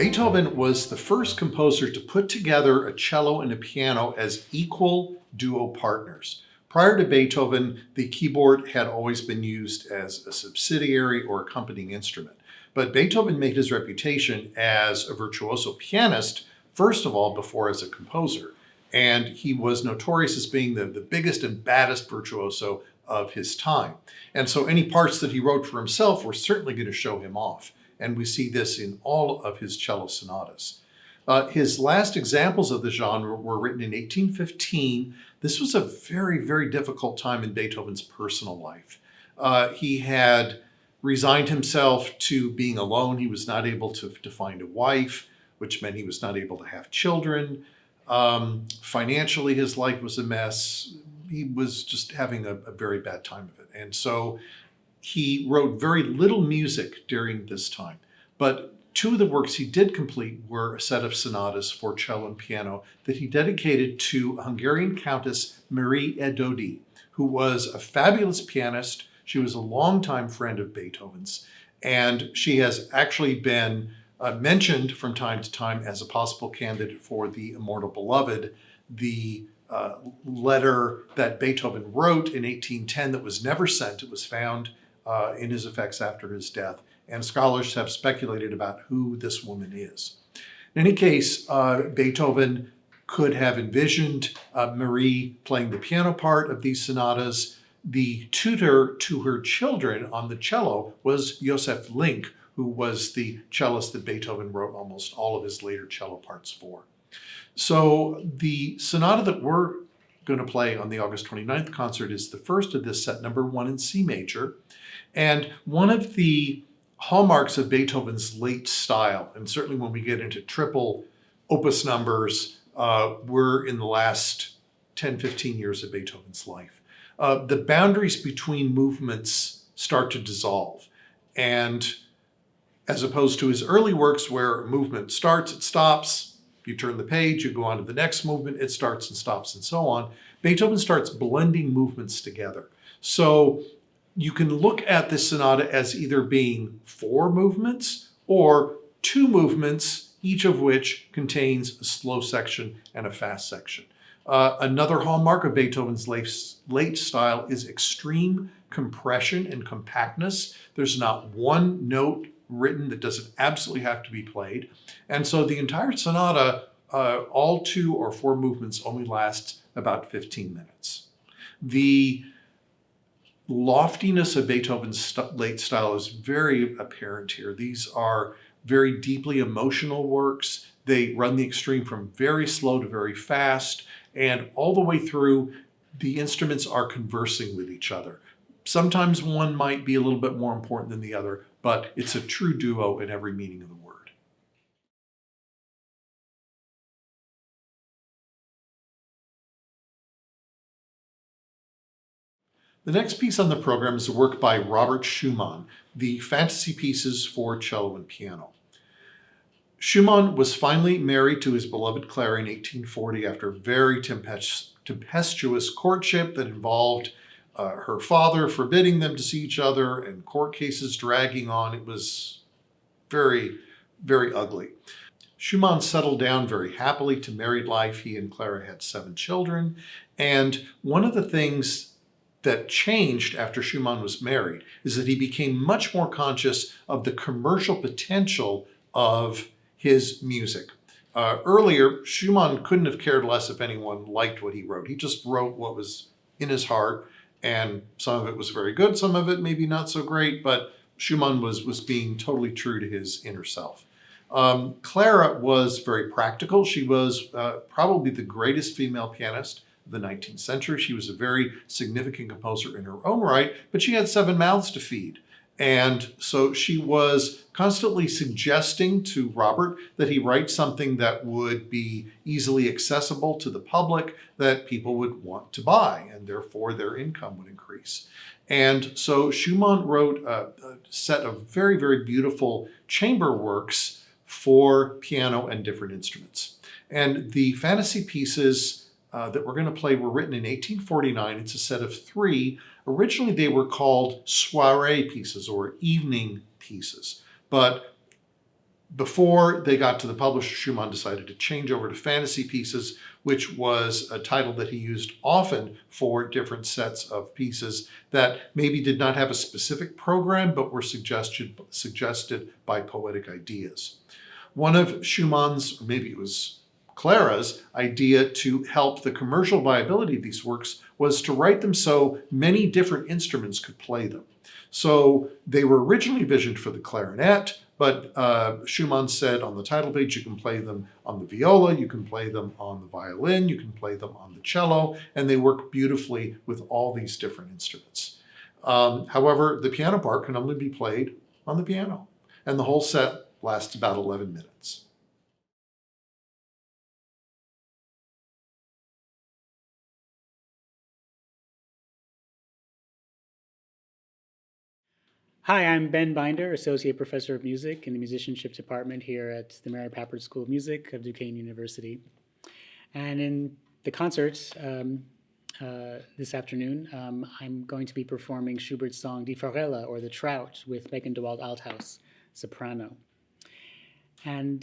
Beethoven was the first composer to put together a cello and a piano as equal duo partners. Prior to Beethoven, the keyboard had always been used as a subsidiary or accompanying instrument. But Beethoven made his reputation as a virtuoso pianist, first of all, before as a composer. And he was notorious as being the biggest and baddest virtuoso of his time. And so any parts that he wrote for himself were certainly going to show him off. And we see this in all of his cello sonatas. His last examples of the genre were written in 1815. This was a very, very difficult time in Beethoven's personal life. He had resigned himself to being alone. He was not able to find a wife, which meant he was not able to have children. Financially, his life was a mess. He was just having a very bad time of it. And so he wrote very little music during this time. But two of the works he did complete were a set of sonatas for cello and piano that he dedicated to Hungarian Countess Marie Edodi, who was a fabulous pianist. She was a longtime friend of Beethoven's, and she has actually been mentioned from time to time as a possible candidate for the Immortal Beloved, the letter that Beethoven wrote in 1810 that was never sent. It was found in his effects after his death, and scholars have speculated about who this woman is. In any case, Beethoven could have envisioned Marie playing the piano part of these sonatas. The tutor to her children on the cello was Joseph Link, who was the cellist that Beethoven wrote almost all of his later cello parts for. So the sonata that we're going to play on the August 29th concert is the first of this set, number 1 in C major. And one of the hallmarks of Beethoven's late style, and certainly when we get into triple opus numbers, we're in the last 10, 15 years of Beethoven's life. The boundaries between movements start to dissolve. And as opposed to his early works where a movement starts, it stops, you turn the page, you go on to the next movement, it starts and stops and so on, Beethoven starts blending movements together. So you can look at this sonata as either being 4 movements or 2 movements, each of which contains a slow section and a fast section. Another hallmark of Beethoven's late style is extreme compression and compactness. There's not one note written that doesn't absolutely have to be played. And so the entire sonata, all 2 or 4 movements, only lasts about 15 minutes. The loftiness of Beethoven's late style is very apparent here. These are very deeply emotional works. They run the extreme from very slow to very fast, and all the way through, the instruments are conversing with each other. Sometimes one might be a little bit more important than the other, but it's a true duo in every meaning of the word. The next piece on the program is a work by Robert Schumann, the Fantasy Pieces for Cello and Piano. Schumann was finally married to his beloved Clara in 1840 after a very tempestuous courtship that involved her father forbidding them to see each other and court cases dragging on. It was very, very ugly. Schumann settled down very happily to married life. He and Clara had 7 children. And one of the things that changed after Schumann was married is that he became much more conscious of the commercial potential of his music. Earlier, Schumann couldn't have cared less if anyone liked what he wrote. He just wrote what was in his heart, and some of it was very good, some of it maybe not so great, but Schumann was being totally true to his inner self. Clara was very practical. She was probably the greatest female pianist of the 19th century. She was a very significant composer in her own right, but she had 7 mouths to feed. And so she was constantly suggesting to Robert that he write something that would be easily accessible to the public, that people would want to buy, and therefore their income would increase. And so Schumann wrote a set of very, very beautiful chamber works for piano and different instruments. And the fantasy pieces that we're going to play were written in 1849. It's a set of 3. Originally, they were called soirée pieces or evening pieces, but Before they got to the publisher, Schumann decided to change over to fantasy pieces, which was a title that he used often for different sets of pieces that maybe did not have a specific program, but were suggested by poetic ideas. One of Schumann's, or maybe it was Clara's, idea to help the commercial viability of these works was to write them so many different instruments could play them. So they were originally visioned for the clarinet, but Schumann said on the title page, you can play them on the viola, you can play them on the violin, you can play them on the cello, and they work beautifully with all these different instruments. However, the piano part can only be played on the piano, and the whole set lasts about 11 minutes. Hi, I'm Ben Binder, Associate Professor of Music in the Musicianship Department here at the Mary Papert School of Music of Duquesne University. And in the concert this afternoon, I'm going to be performing Schubert's song Die Forelle, or The Trout, with Megan DeWalt Althaus, soprano. And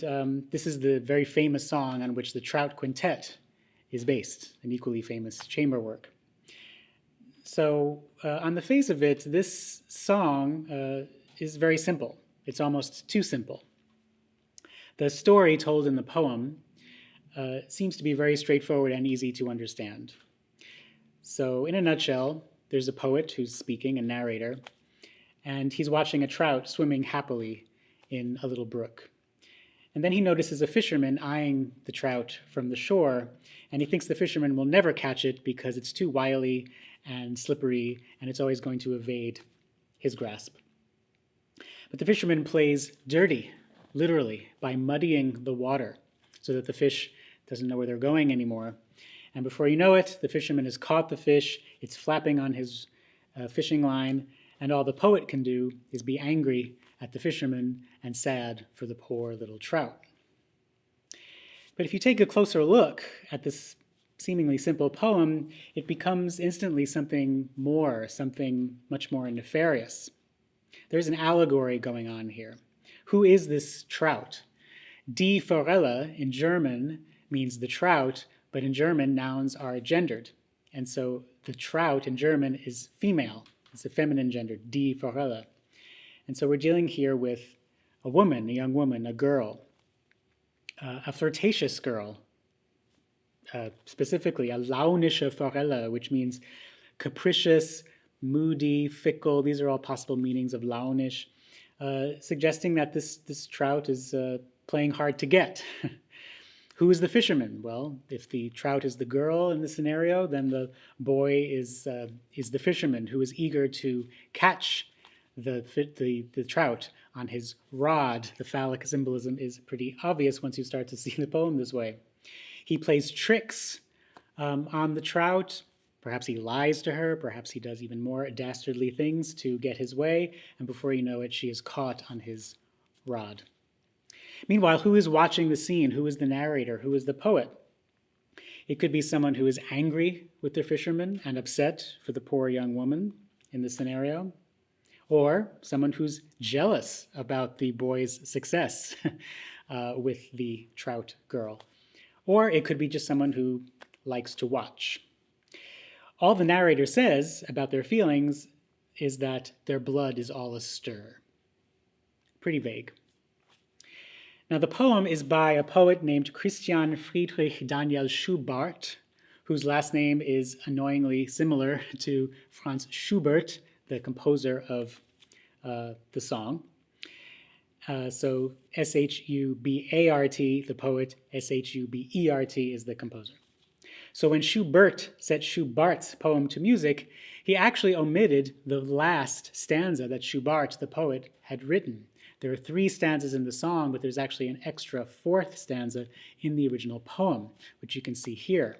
this is the very famous song on which the Trout Quintet is based, an equally famous chamber work. So on the face of it, this song is very simple. It's almost too simple. The story told in the poem seems to be very straightforward and easy to understand. So in a nutshell, there's a poet who's speaking, a narrator, and he's watching a trout swimming happily in a little brook. And then he notices a fisherman eyeing the trout from the shore, and he thinks the fisherman will never catch it because it's too wily and slippery, and it's always going to evade his grasp. But the fisherman plays dirty, literally, by muddying the water so that the fish doesn't know where they're going anymore. And before you know it, the fisherman has caught the fish, it's flapping on his fishing line, and all the poet can do is be angry at the fisherman and sad for the poor little trout. But if you take a closer look at this seemingly simple poem, it becomes instantly something more, something much more nefarious. There's an allegory going on here. Who is this trout? Die Forelle in German means the trout, but in German nouns are gendered. And so the trout in German is female. It's a feminine gender, die Forelle. And so we're dealing here with a woman, a young woman, a girl, a flirtatious girl, specifically a launische Forelle, which means capricious, moody, fickle. These are all possible meanings of launish, suggesting that this trout is playing hard to get. Who is the fisherman? Well, if the trout is the girl in the scenario, then the boy is the fisherman who is eager to catch the trout on his rod. The phallic symbolism is pretty obvious once you start to see the poem this way. He plays tricks on the trout. Perhaps he lies to her. Perhaps he does even more dastardly things to get his way. And before you know it, she is caught on his rod. Meanwhile, who is watching the scene? Who is the narrator? Who is the poet? It could be someone who is angry with the fisherman and upset for the poor young woman in the scenario, or someone who's jealous about the boy's success with the trout girl. Or it could be just someone who likes to watch. All the narrator says about their feelings is that their blood is all astir. Pretty vague. Now, the poem is by a poet named Christian Friedrich Daniel Schubert, whose last name is annoyingly similar to Franz Schubert, the composer of the song. So S-H-U-B-A-R-T, the poet, S-H-U-B-E-R-T is the composer. So when Schubert set Schubert's poem to music, he actually omitted the last stanza that Schubert, the poet, had written. There are 3 stanzas in the song, but there's actually an extra 4th stanza in the original poem, which you can see here.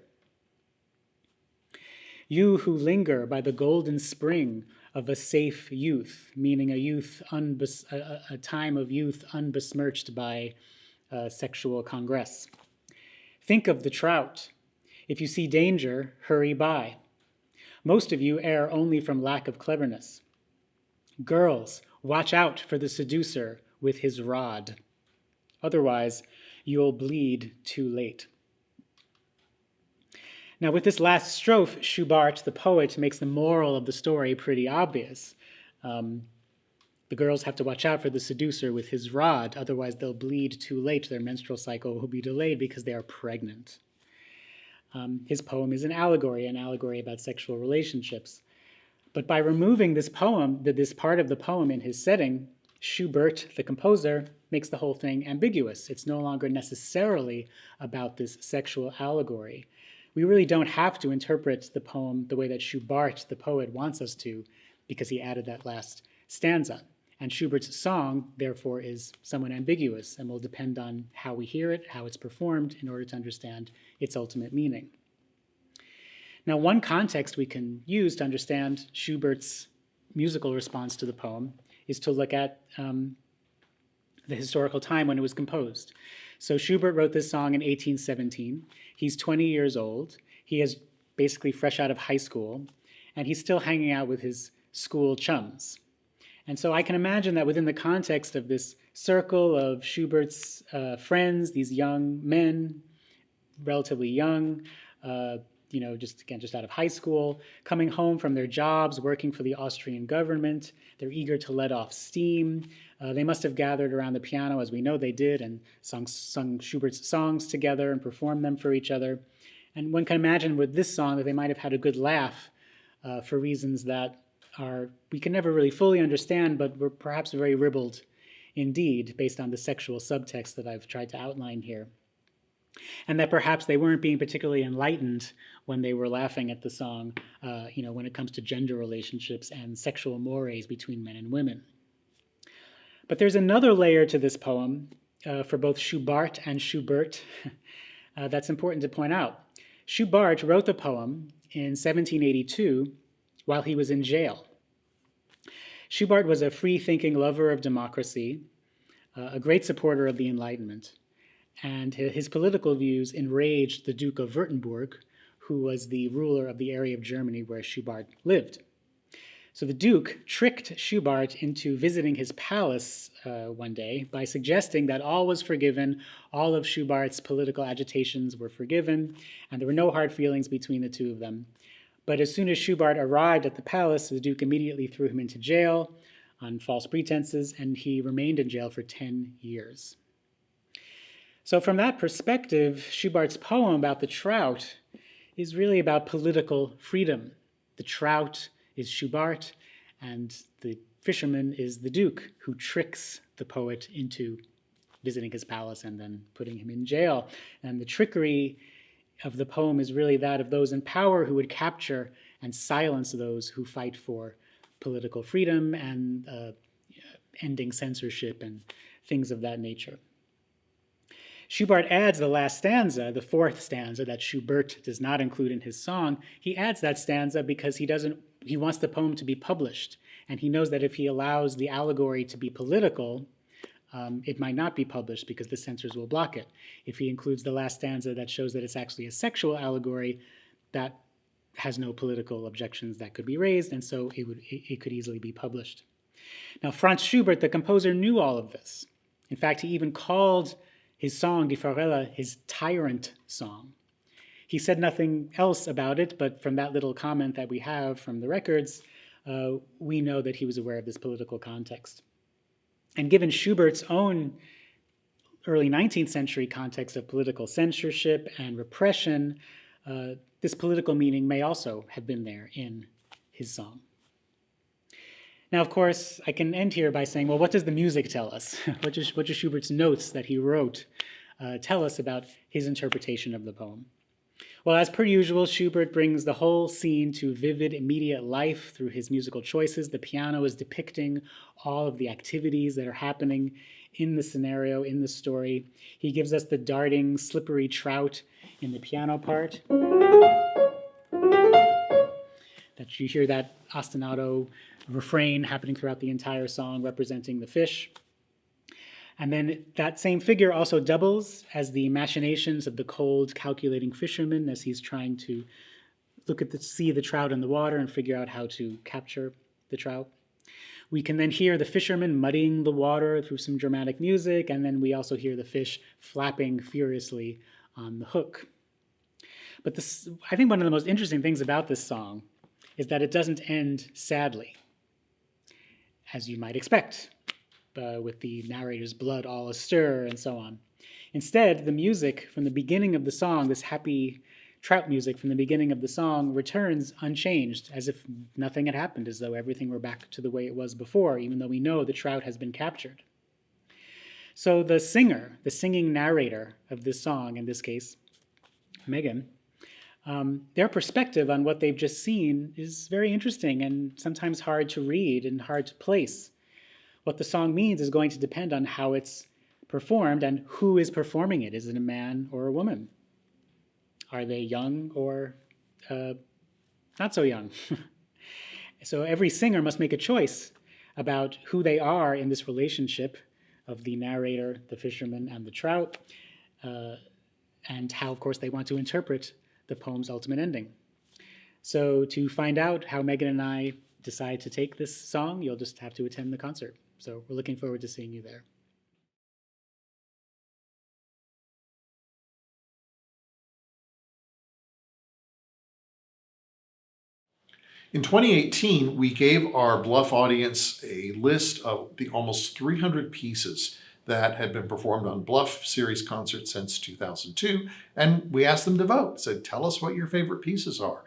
You who linger by the golden spring of a safe youth, meaning a time of youth unbesmirched by sexual congress. Think of the trout. If you see danger, hurry by. Most of you err only from lack of cleverness. Girls, watch out for the seducer with his rod. Otherwise, you'll bleed too late. Now, with this last strophe, Schubert, the poet, makes the moral of the story pretty obvious. The girls have to watch out for the seducer with his rod, otherwise they'll bleed too late. Their menstrual cycle will be delayed because they are pregnant. His poem is an allegory about sexual relationships. But by removing this poem, this part of the poem in his setting, Schubert, the composer, makes the whole thing ambiguous. It's no longer necessarily about this sexual allegory. We really don't have to interpret the poem the way that Schubert, the poet, wants us to, because he added that last stanza. And Schubert's song, therefore, is somewhat ambiguous and will depend on how we hear it, how it's performed, in order to understand its ultimate meaning. Now, one context we can use to understand Schubert's musical response to the poem is to look at the historical time when it was composed. So Schubert wrote this song in 1817. He's 20 years old. He is basically fresh out of high school, and he's still hanging out with his school chums. And so I can imagine that within the context of this circle of Schubert's friends, these young men, relatively young, just out of high school, coming home from their jobs, working for the Austrian government, they're eager to let off steam. They must have gathered around the piano, as we know they did, and sung Schubert's songs together and performed them for each other. And one can imagine with this song that they might have had a good laugh for reasons that we can never really fully understand, but were perhaps very ribald indeed, based on the sexual subtext that I've tried to outline here. And that perhaps they weren't being particularly enlightened when they were laughing at the song, when it comes to gender relationships and sexual mores between men and women. But there's another layer to this poem for both Schubert and Schubert that's important to point out. Schubert wrote the poem in 1782 while he was in jail. Schubert was a free-thinking lover of democracy, a great supporter of the Enlightenment, and his political views enraged the Duke of Württemberg, who was the ruler of the area of Germany where Schubert lived. So the Duke tricked Schubert into visiting his palace one day by suggesting that all was forgiven, all of Schubert's political agitations were forgiven, and there were no hard feelings between the two of them. But as soon as Schubert arrived at the palace, the Duke immediately threw him into jail on false pretenses, and he remained in jail for 10 years. So from that perspective, Schubert's poem about the trout is really about political freedom. The trout is Schubert, and the fisherman is the Duke, who tricks the poet into visiting his palace and then putting him in jail. And the trickery of the poem is really that of those in power who would capture and silence those who fight for political freedom and ending censorship and things of that nature. Schubert adds the last stanza, the fourth stanza that Schubert does not include in his song. He adds that stanza because he wants the poem to be published, and he knows that if he allows the allegory to be political, it might not be published because the censors will block it. If he includes the last stanza that shows that it's actually a sexual allegory, that has no political objections that could be raised, and so it could easily be published. Now, Franz Schubert, the composer, knew all of this. In fact, he even called his song, Die Forelle, his tyrant song. He said nothing else about it, but from that little comment that we have from the records, we know that he was aware of this political context. And given Schubert's own early 19th century context of political censorship and repression, this political meaning may also have been there in his song. Now, of course, I can end here by saying, well, what does the music tell us? What do Schubert's notes that he wrote tell us about his interpretation of the poem? Well, as per usual, Schubert brings the whole scene to vivid, immediate life through his musical choices. The piano is depicting all of the activities that are happening in the scenario, in the story. He gives us the darting, slippery trout in the piano part. That you hear that ostinato refrain happening throughout the entire song, representing the fish. And then that same figure also doubles as the machinations of the cold, calculating fisherman as he's trying to see the trout in the water and figure out how to capture the trout. We can then hear the fishermen muddying the water through some dramatic music, and then we also hear the fish flapping furiously on the hook. But this, I think one of the most interesting things about this song is that it doesn't end sadly, as you might expect, with the narrator's blood all astir and so on. Instead, the music from the beginning of the song, this happy Trout music from the beginning of the song, returns unchanged, as if nothing had happened, as though everything were back to the way it was before, even though we know the trout has been captured. So the singer, the singing narrator of this song, in this case, Megan, their perspective on what they've just seen is very interesting and sometimes hard to read and hard to place. What the song means is going to depend on how it's performed and who is performing it. Is it a man or a woman? Are they young or not so young? So every singer must make a choice about who they are in this relationship of the narrator, the fisherman, and the trout, and how, of course, they want to interpret the poem's ultimate ending. So to find out how Megan and I decide to take this song, you'll just have to attend the concert. So we're looking forward to seeing you there. In 2018, we gave our Bluff audience a list of the almost 300 pieces that had been performed on BluffSeries concerts since 2002, and we asked them to vote. Said, tell us what your favorite pieces are.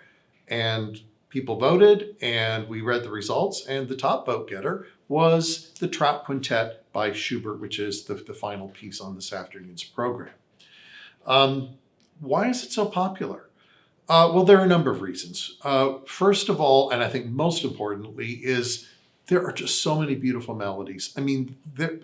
And people voted, and we read the results, and the top vote getter was the Trout Quintet by Schubert, which is the final piece on this afternoon's program. Why is it so popular? Well, there are a number of reasons. First of all, and I think most importantly, is there are just so many beautiful melodies. I mean,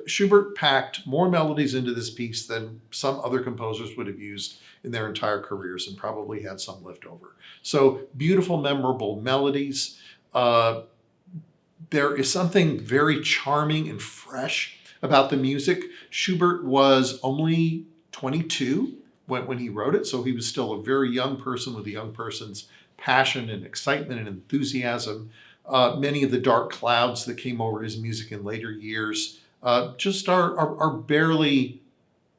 Schubert packed more melodies into this piece than some other composers would have used in their entire careers, and probably had some left over. So beautiful, memorable melodies. There is something very charming and fresh about the music. Schubert was only 22 when he wrote it, so he was still a very young person with a young person's passion and excitement and enthusiasm. Many of the dark clouds that came over his music in later years just are barely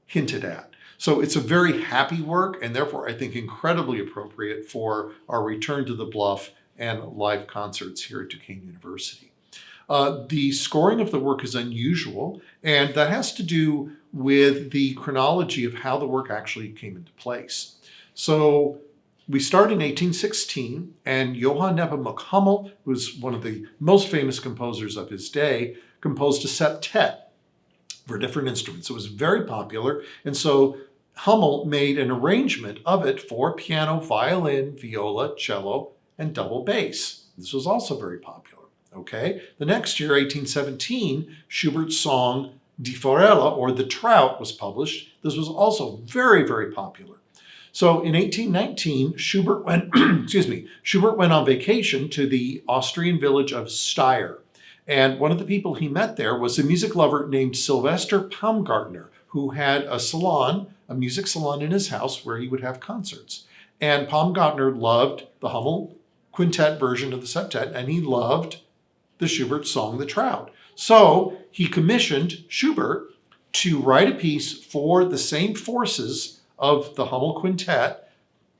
hinted at. So it's a very happy work, and therefore I think incredibly appropriate for our return to the Bluff and live concerts here at Duquesne University. The scoring of the work is unusual, and that has to do with the chronology of how the work actually came into place. So we start in 1816, and Johann Nepomuk Hummel, who was one of the most famous composers of his day, composed a septet for different instruments. It was very popular, and so Hummel made an arrangement of it for piano, violin, viola, cello, and double bass. This was also very popular. Okay. The next year, 1817, Schubert's song Die Forelle, or The Trout, was published. This was also very, very popular. So in 1819, Schubert went on vacation to the Austrian village of Steyr. And one of the people he met there was a music lover named Sylvester Baumgartner, who had a salon, a music salon in his house where he would have concerts. And Baumgartner loved the Hummel quintet version of the septet, and he loved the Schubert song, The Trout. So he commissioned Schubert to write a piece for the same forces of the Hummel quintet,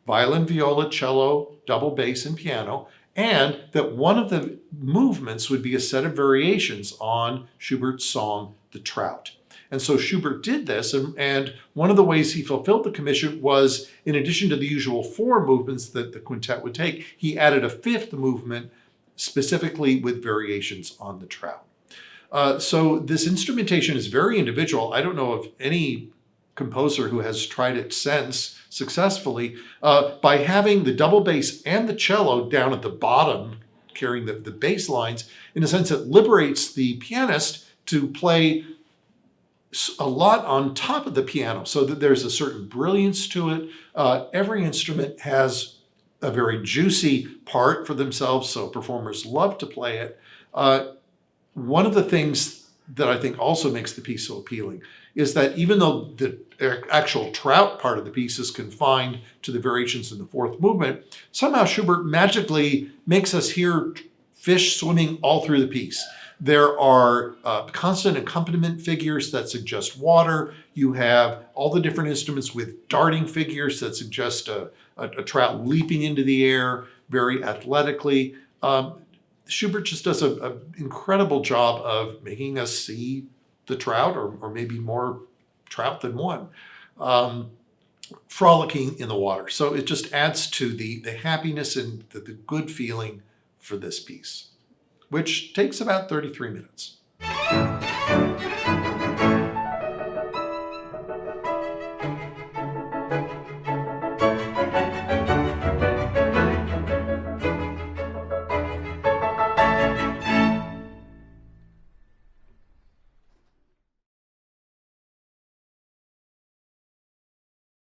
violin, viola, cello, double bass, and piano, and that one of the movements would be a set of variations on Schubert's song, The Trout. And so Schubert did this, and one of the ways he fulfilled the commission was, in addition to the usual 4 movements that the quintet would take, he added a 5th movement, specifically with variations on the Trout. So this instrumentation is very individual. I don't know of any composer who has tried it since successfully. By having the double bass and the cello down at the bottom, carrying the bass lines, in a sense it liberates the pianist to play a lot on top of the piano, so that there's a certain brilliance to it. Every instrument has a very juicy part for themselves, so performers love to play it. One of the things that I think also makes the piece so appealing is that even though the actual Trout part of the piece is confined to the variations in the 4th movement, somehow Schubert magically makes us hear fish swimming all through the piece. There are constant accompaniment figures that suggest water. You have all the different instruments with darting figures that suggest a trout leaping into the air very athletically. Schubert just does an incredible job of making us see the trout, or maybe more trout than one, frolicking in the water. So it just adds to the happiness and the good feeling for this piece, which takes about 33 minutes.